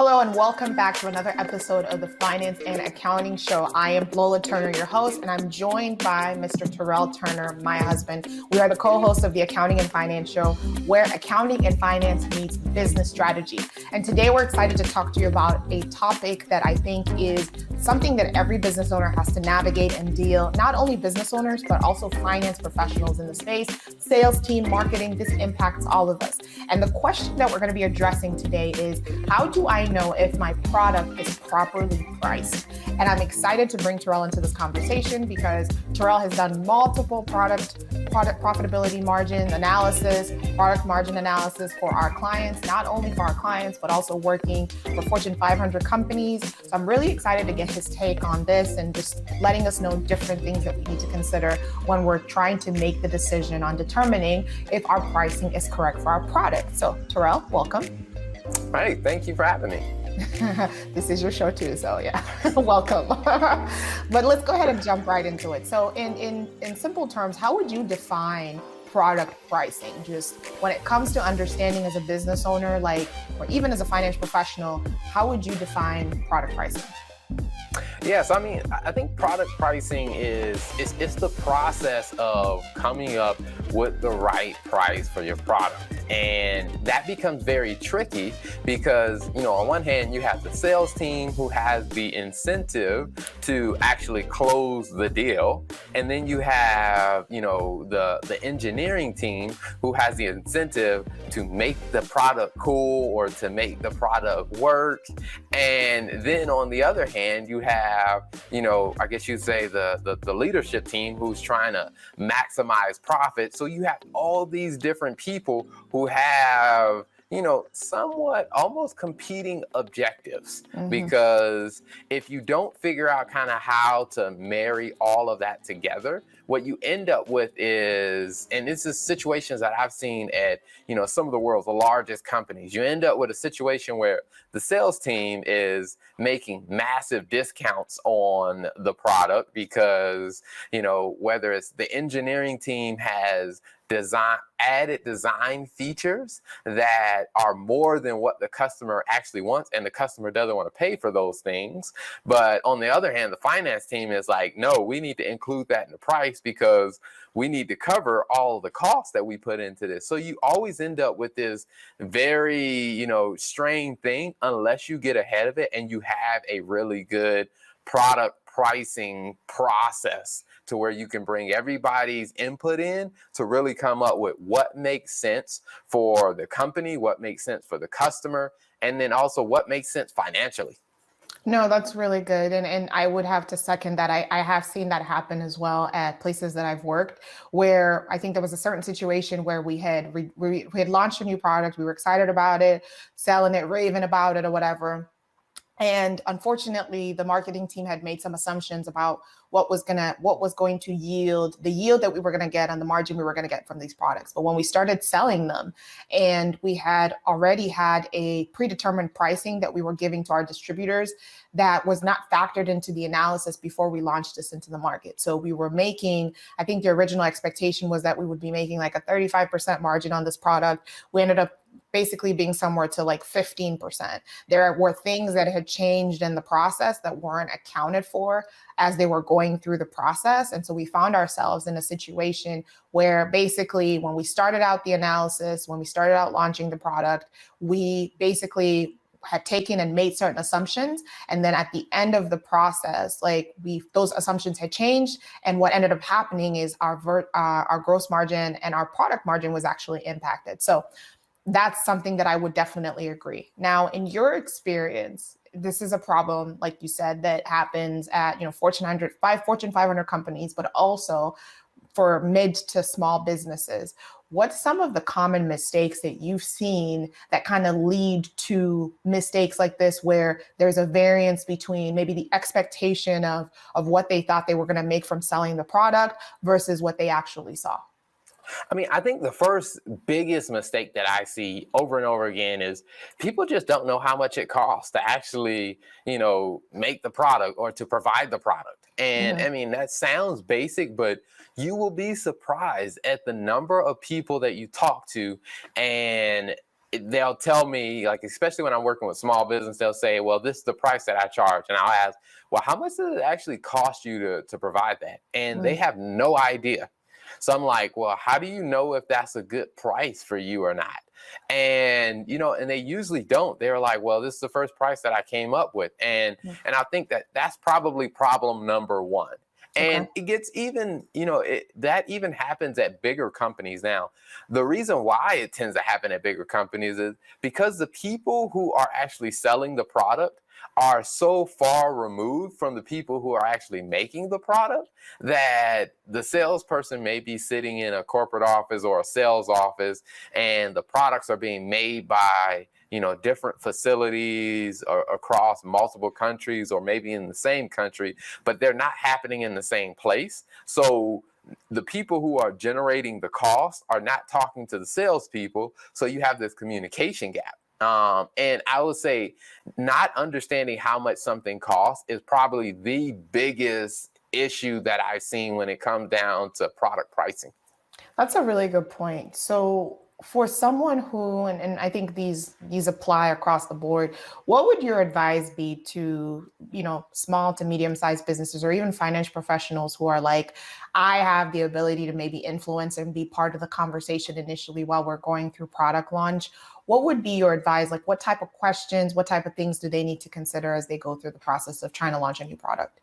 Hello and welcome back to another episode of the Finance and Accounting Show. I am Lola Turner, your host, and I'm joined by Mr. Terrell Turner, my husband. We are the co-hosts of the Accounting and Finance Show, where accounting and finance meets business strategy. And today we're excited to talk to you about a topic that I think is something that every business owner has to navigate and deal, not only business owners, but also finance professionals in the space, sales team, marketing. This impacts all of us. And the question that we're going to be addressing today is, how do I know if my product is properly priced? And I'm excited to bring Terrell into this conversation because Terrell has done multiple product profitability margin analysis, product margin analysis for our clients, not only for our clients, but also working for Fortune 500 companies. So I'm really excited to get his take on this and just letting us know different things that we need to consider when we're trying to make the decision on determining if our pricing is correct for our product. So Terrell, welcome. Hey, thank you for having me. This is your show too, so yeah, welcome. But let's go ahead and jump right into it. So in simple terms, how would you define product pricing? Just when it comes to understanding as a business owner, or even as a financial professional, how would you define product pricing? Yes, I think product pricing is the process of coming up with the right price for your product. And that becomes very tricky because, on one hand, you have the sales team who has the incentive to actually close the deal. And then you have, the engineering team who has the incentive to make the product cool or to make the product work. And then on the other hand, you have, I guess you'd say the leadership team who's trying to maximize profit. So you have all these different people who have, somewhat almost competing objectives. Because if you don't figure out kind of how to marry all of that together, what you end up with is, and this is situations that I've seen at, some of the world's largest companies, you end up with a situation where the sales team is making massive discounts on the product because, whether it's the engineering team has added design features that are more than what the customer actually wants, and the customer doesn't want to pay for those things. But on the other hand, the finance team is like, no, we need to include that in the price because we need to cover all of the costs that we put into this. So you always end up with this very, strained thing unless you get ahead of it and you have a really good product pricing process to where you can bring everybody's input in to really come up with what makes sense for the company, what makes sense for the customer, and then also what makes sense financially. No, that's really good. And I would have to second that. I have seen that happen as well at places that I've worked, where I think there was a certain situation where we had launched a new product. We were excited about it, selling it, raving about it or whatever. And unfortunately, the marketing team had made some assumptions about what was going to yield, the yield that we were going to get on the margin we were going to get from these products. But when we started selling them and we had already had a predetermined pricing that we were giving to our distributors, that was not factored into the analysis before we launched this into the market. So we were making, I think the original expectation was that we would be making like a 35% margin on this product. We ended up basically being somewhere to like 15%. There were things that had changed in the process that weren't accounted for as they were going through the process. And so we found ourselves in a situation where basically when we started out the analysis, when we started out launching the product, we basically had taken and made certain assumptions. And then at the end of the process, those assumptions had changed. And what ended up happening is our gross margin and our product margin was actually impacted. So that's something that I would definitely agree. Now, in your experience, this is a problem, like you said, that happens at Fortune 500 companies, but also for mid to small businesses. What's some of the common mistakes that you've seen that kind of lead to mistakes like this, where there's a variance between maybe the expectation of what they thought they were going to make from selling the product versus what they actually saw? I think the first biggest mistake that I see over and over again is people just don't know how much it costs to actually, make the product or to provide the product. And that sounds basic, but you will be surprised at the number of people that you talk to and they'll tell me, like, especially when I'm working with small business, they'll say, well, this is the price that I charge. And I'll ask, well, how much does it actually cost you to provide that? And they Mm, have no idea. So I'm like, well, how do you know if that's a good price for you or not? And, and they usually don't. They're like, well, this is the first price that I came up with. And mm, I think that that's probably problem number one. okay. And it gets even, that even happens at bigger companies now. The reason why it tends to happen at bigger companies is because the people who are actually selling the product are so far removed from the people who are actually making the product that the salesperson may be sitting in a corporate office or a sales office, and the products are being made by different facilities or across multiple countries, or maybe in the same country, but they're not happening in the same place. So the people who are generating the cost are not talking to the salespeople. So you have this communication gap. And I would say not understanding how much something costs is probably the biggest issue that I've seen when it comes down to product pricing. That's a really good point. So for someone who, and I think these apply across the board, what would your advice be to, small to medium-sized businesses or even financial professionals who are like, I have the ability to maybe influence and be part of the conversation initially while we're going through product launch? What would be your advice? Like, what type of questions, what type of things do they need to consider as they go through the process of trying to launch a new product?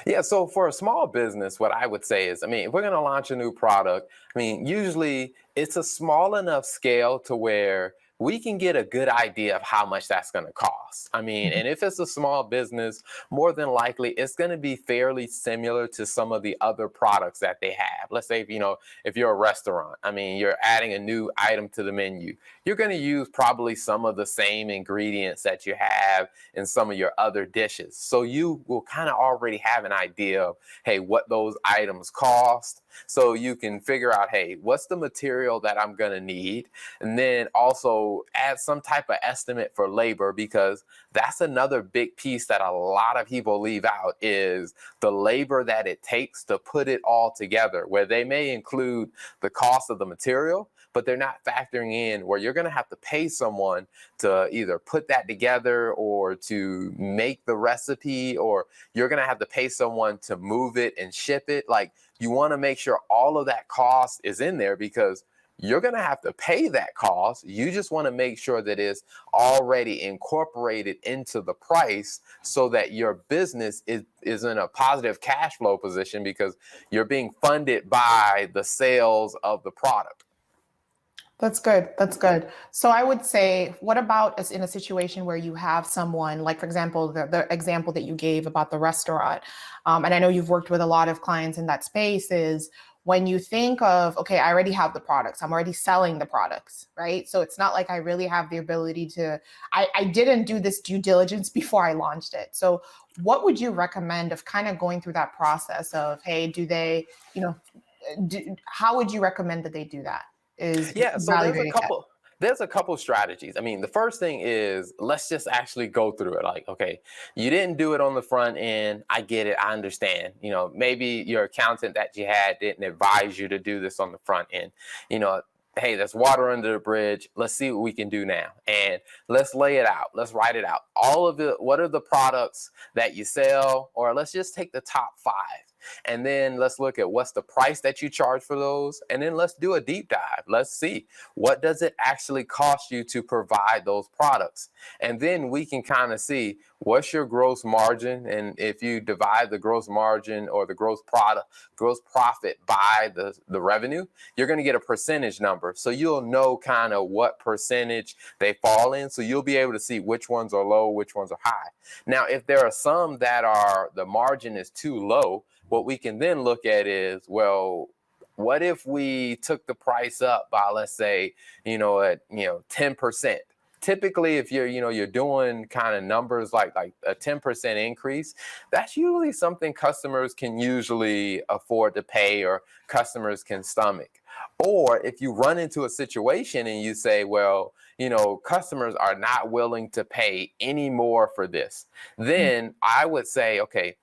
Yeah, so for a small business, what I would say is, if we're going to launch a new product, usually it's a small enough scale to where we can get a good idea of how much that's going to cost. And if it's a small business, more than likely it's going to be fairly similar to some of the other products that they have. Let's say, if you're a restaurant, you're adding a new item to the menu, you're going to use probably some of the same ingredients that you have in some of your other dishes. So you will kind of already have an idea of, hey, what those items cost. So you can figure out, hey, what's the material that I'm going to need? And then also add some type of estimate for labor, because that's another big piece that a lot of people leave out, is the labor that it takes to put it all together, where they may include the cost of the material, but they're not factoring in where you're going to have to pay someone to either put that together or to make the recipe, or you're going to have to pay someone to move it and ship it. Like, you want to make sure all of that cost is in there, because you're going to have to pay that cost. You just want to make sure that it's already incorporated into the price, so that your business is in a positive cash flow position, because you're being funded by the sales of the product. That's good. That's good. So I would say, what about as in a situation where you have someone, like, for example, the example that you gave about the restaurant, and I know you've worked with a lot of clients in that space, is when you think of, okay, I already have the products, I'm already selling the products, right? So it's not like I really have the ability to, I didn't do this due diligence before I launched it. So what would you recommend of kind of going through that process of, hey, do they, how would you recommend that they do that? Is Yeah, so evaluating that. there's a couple strategies. The first thing is, let's just actually go through it. Like, okay, you didn't do it on the front end. I get it. I understand. Maybe your accountant that you had didn't advise you to do this on the front end. You know, hey, there's water under the bridge. Let's see what we can do now. And let's lay it out. Let's write it out. What are the products that you sell? Or let's just take the top 5. And then let's look at what's the price that you charge for those. And then let's do a deep dive. Let's see, what does it actually cost you to provide those products? And then we can kind of see what's your gross margin. And if you divide the gross margin or the gross profit by the revenue, you're going to get a percentage number. So you'll know kind of what percentage they fall in. So you'll be able to see which ones are low, which ones are high. Now, if there are some that the margin is too low, what we can then look at is, well, what if we took the price up by, let's say, at 10%? Typically, if you're doing kind of numbers like a 10% increase, that's usually something customers can usually afford to pay, or customers can stomach. Or if you run into a situation and you say, well, customers are not willing to pay any more for this, then I would say, okay,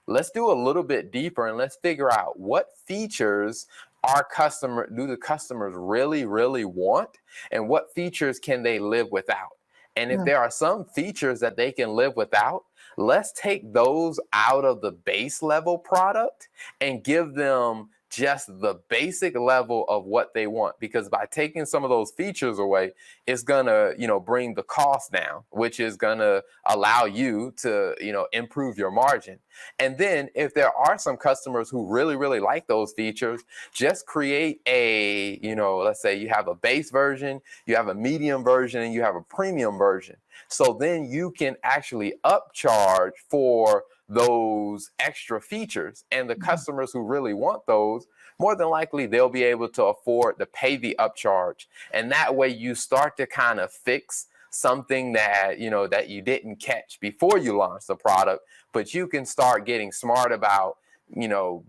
let's do a little bit deeper and let's figure out what features do the customers really, really want, and what features can they live without? And if Mm. there are some features that they can live without, let's take those out of the base level product and give them just the basic level of what they want. Because by taking some of those features away, it's gonna, bring the cost down, which is gonna allow you to, improve your margin. And then if there are some customers who really, really like those features, just create let's say you have a base version, you have a medium version, and you have a premium version. So then you can actually upcharge for those extra features. And the customers who really want those, more than likely, they'll be able to afford to pay the upcharge. And that way you start to kind of fix something that, that you didn't catch before you launched the product, but you can start getting smart about,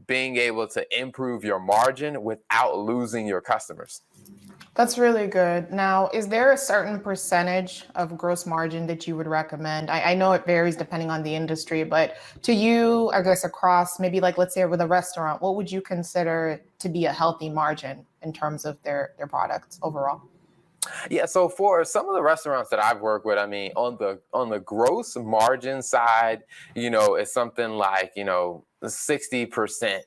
being able to improve your margin without losing your customers. That's really good. Now, is there a certain percentage of gross margin that you would recommend? I know it varies depending on the industry, but to you, I guess across maybe like, let's say with a restaurant, what would you consider to be a healthy margin in terms of their products overall? Yeah, so for some of the restaurants that I've worked with, I mean, on the gross margin side, it's something like 60%,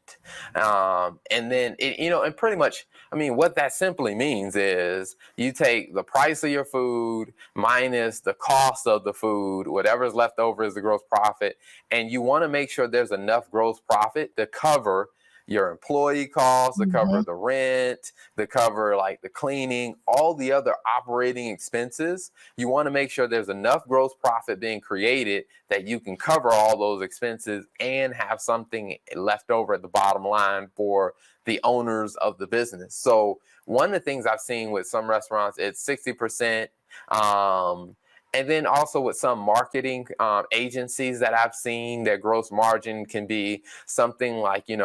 and then and pretty much, I mean, what that simply means is you take the price of your food minus the cost of the food, whatever's left over is the gross profit, and you want to make sure there's enough gross profit to cover your employee costs, to cover Mhm. the rent, to cover like the cleaning, all the other operating expenses. You want to make sure there's enough gross profit being created that you can cover all those expenses and have something left over at the bottom line for the owners of the business. So one of the things I've seen with some restaurants, it's 60%. And then also with some marketing agencies that I've seen, their gross margin can be something like, the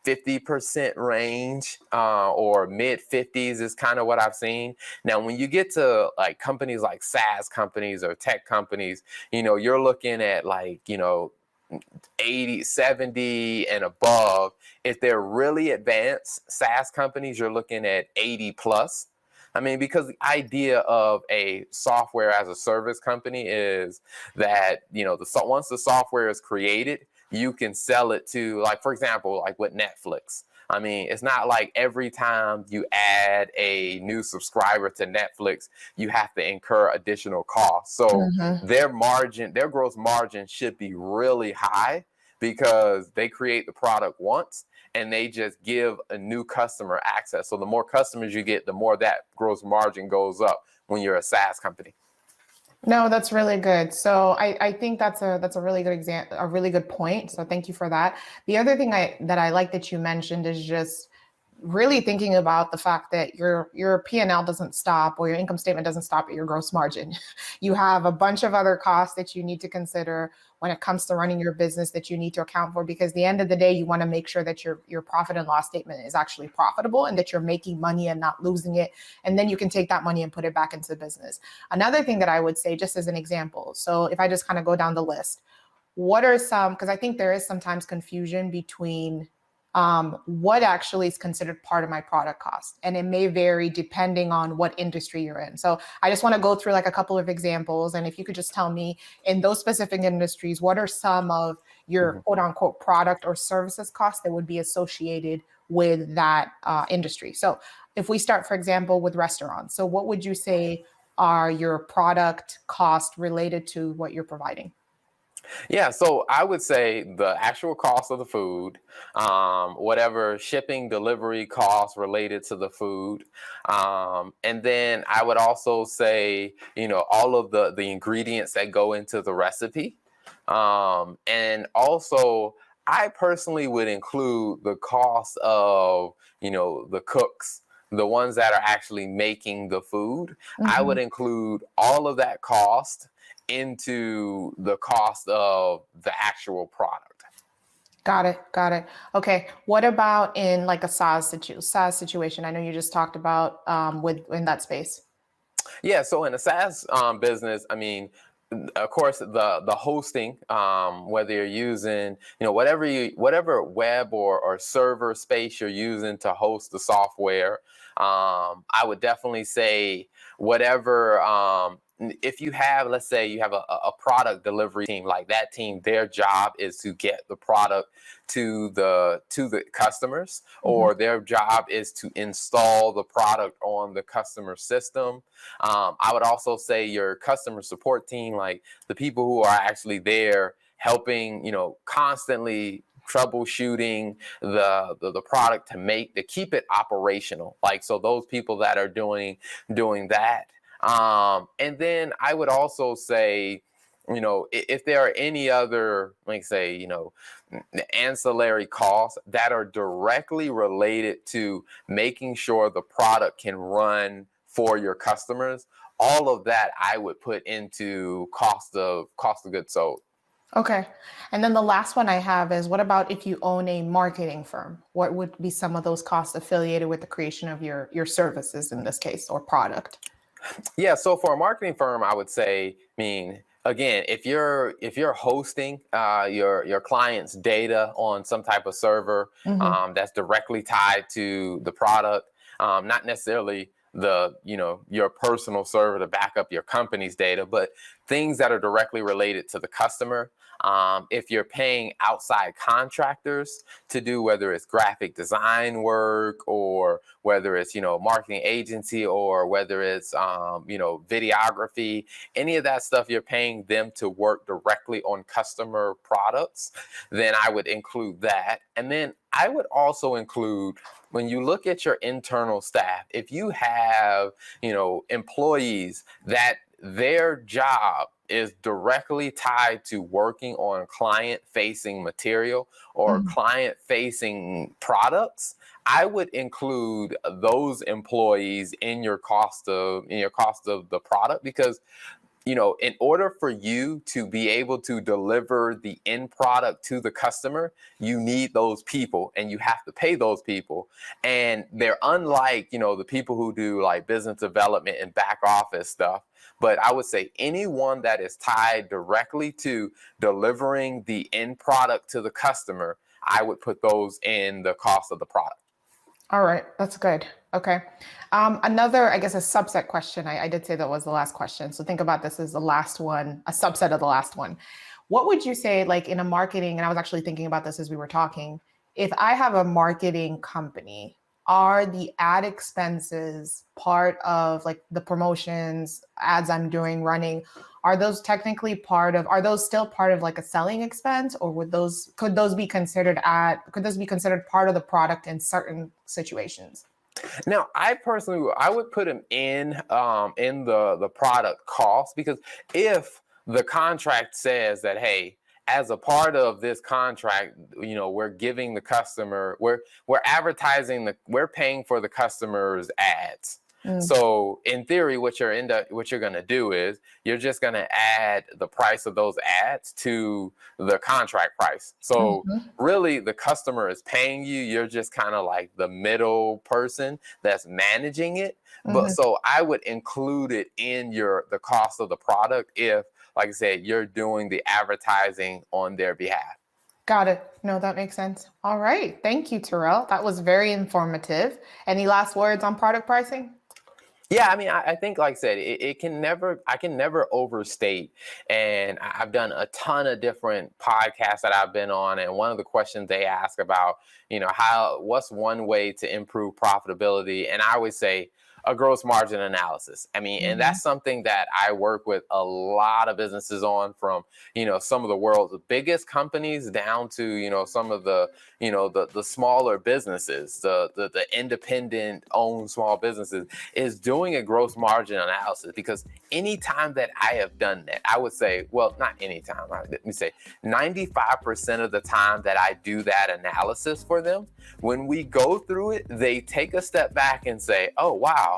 50% range or mid 50s is kind of what I've seen. Now, when you get to like companies like SaaS companies or tech companies, you're looking at like, 80, 70 and above. If they're really advanced SaaS companies, you're looking at 80 plus. I mean, because the idea of a software as a service company is that, once the software is created, you can sell it to, like, for example, like with Netflix. I mean, it's not like every time you add a new subscriber to Netflix, you have to incur additional costs. So Mhm. their gross margin should be really high because they create the product once and they just give a new customer access. So the more customers you get, the more that gross margin goes up when you're a SaaS company. No, that's really good. So I think that's a really good example, a really good point. So thank you for that. The other thing that I like that you mentioned is just really thinking about the fact that your P&L doesn't stop, or your income statement doesn't stop at your gross margin. You have a bunch of other costs that you need to consider when it comes to running your business that you need to account for, because at the end of the day, you want to make sure that your profit and loss statement is actually profitable and that you're making money and not losing it. And then you can take that money and put it back into the business. Another thing that I would say, just as an example, so if I just kind of go down the list, what are some, because I think there is sometimes confusion between what actually is considered part of my product cost. And it may vary depending on what industry you're in. So I just want to go through like a couple of examples. And if you could just tell me in those specific industries, what are some of your Mhm. quote unquote product or services costs that would be associated with that industry? So if we start, for example, with restaurants, so what would you say are your product costs related to what you're providing? Yeah, so I would say the actual cost of the food, whatever shipping, delivery costs related to the food, and then I would also say, all of the ingredients that go into the recipe, and also I personally would include the cost of, the cooks. The ones that are actually making the food, I would Mhm. include all of that cost into the cost of the actual product. Got it. Got it. Okay. What about in like a SaaS situation? I know you just talked about with in that space. Yeah, so in a SaaS business, I mean, of course, the hosting, whether you're using, whatever web or server space you're using to host the software. I would definitely say whatever. If you have, let's say you have a product delivery team, like that team, their job is to get the product to the customers, or their job is to install the product on the customer system. I would also say your customer support team, like the people who are actually there helping, constantly troubleshooting the product to keep it operational. Like, so those people that are doing that. And then I would also say, if there are any other, like say, ancillary costs that are directly related to making sure the product can run for your customers, all of that I would put into cost of goods sold. Okay. And then the last one I have is, what about if you own a marketing firm? What would be some of those costs affiliated with the creation of your services in this case, or product? Yeah, so for a marketing firm, I would say, again, if you're hosting your client's data on some type of server that's directly tied to the product, not necessarily your personal server to back up your company's data, but things that are directly related to the customer. If you're paying outside contractors to do, whether it's graphic design work, or whether it's, marketing agency, or whether it's, videography, any of that stuff, you're paying them to work directly on customer products, then I would include that. And then I would also include, when you look at your internal staff, if you have, employees that their job is directly tied to working on client-facing material or client-facing products, I would include those employees in your cost of the product, because in order for you to be able to deliver the end product to the customer, you need those people, and you have to pay those people. And they're unlike, the people who do like business development and back office stuff. But I would say anyone that is tied directly to delivering the end product to the customer, I would put those in the cost of the product. All right, that's good. Okay. Another, I guess, a subset question. I did say that was the last question. So think about this as the last one, a subset of the last one. What would you say, like in a marketing, and I was actually thinking about this as we were talking, if I have a marketing company, are the ad expenses part of like the promotions, ads I'm doing, running? Are those still part of like a selling expense, or could those be considered part of the product in certain situations? Now, I would put them in the product cost, because if the contract says that, hey, as a part of this contract, we're giving the customer, we're advertising, we're paying for the customer's ads. So in theory, what you're going to do is you're just going to add the price of those ads to the contract price. So really, the customer is paying you. You're just kind of like the middle person that's managing it. But so I would include it in the cost of the product if, like I said, you're doing the advertising on their behalf. Got it. No, that makes sense. All right. Thank you, Terrell. That was very informative. Any last words on product pricing? Yeah, I think, like I said, I can never overstate. And I've done a ton of different podcasts that I've been on. And one of the questions they ask about, what's one way to improve profitability? And I always say, a gross margin analysis. And that's something that I work with a lot of businesses on, from, some of the world's biggest companies down to, some of the, the smaller businesses, the independent owned small businesses, is doing a gross margin analysis. Because anytime that I have done that, I would say, well, not anytime, let me say 95% of the time that I do that analysis for them, when we go through it, they take a step back and say, oh, wow,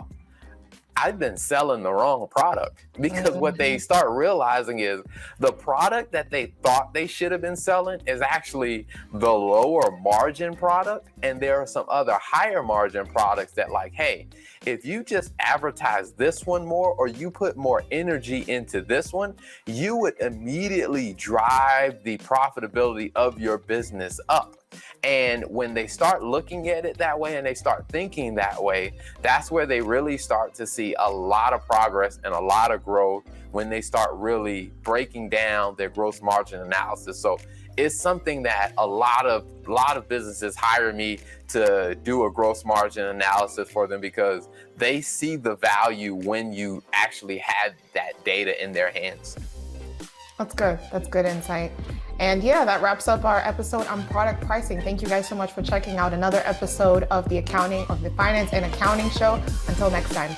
I've been selling the wrong product. Because what they start realizing is the product that they thought they should have been selling is actually the lower margin product. And there are some other higher margin products that, like, hey, if you just advertise this one more, or you put more energy into this one, you would immediately drive the profitability of your business up. And when they start looking at it that way and they start thinking that way, that's where they really start to see a lot of progress and a lot of growth, when they start really breaking down their gross margin analysis. So it's something that a lot of businesses hire me to do a gross margin analysis for them, because they see the value when you actually have that data in their hands. That's good. That's good insight. And yeah, that wraps up our episode on product pricing. Thank you guys so much for checking out another episode of the Finance and Accounting Show. Until next time.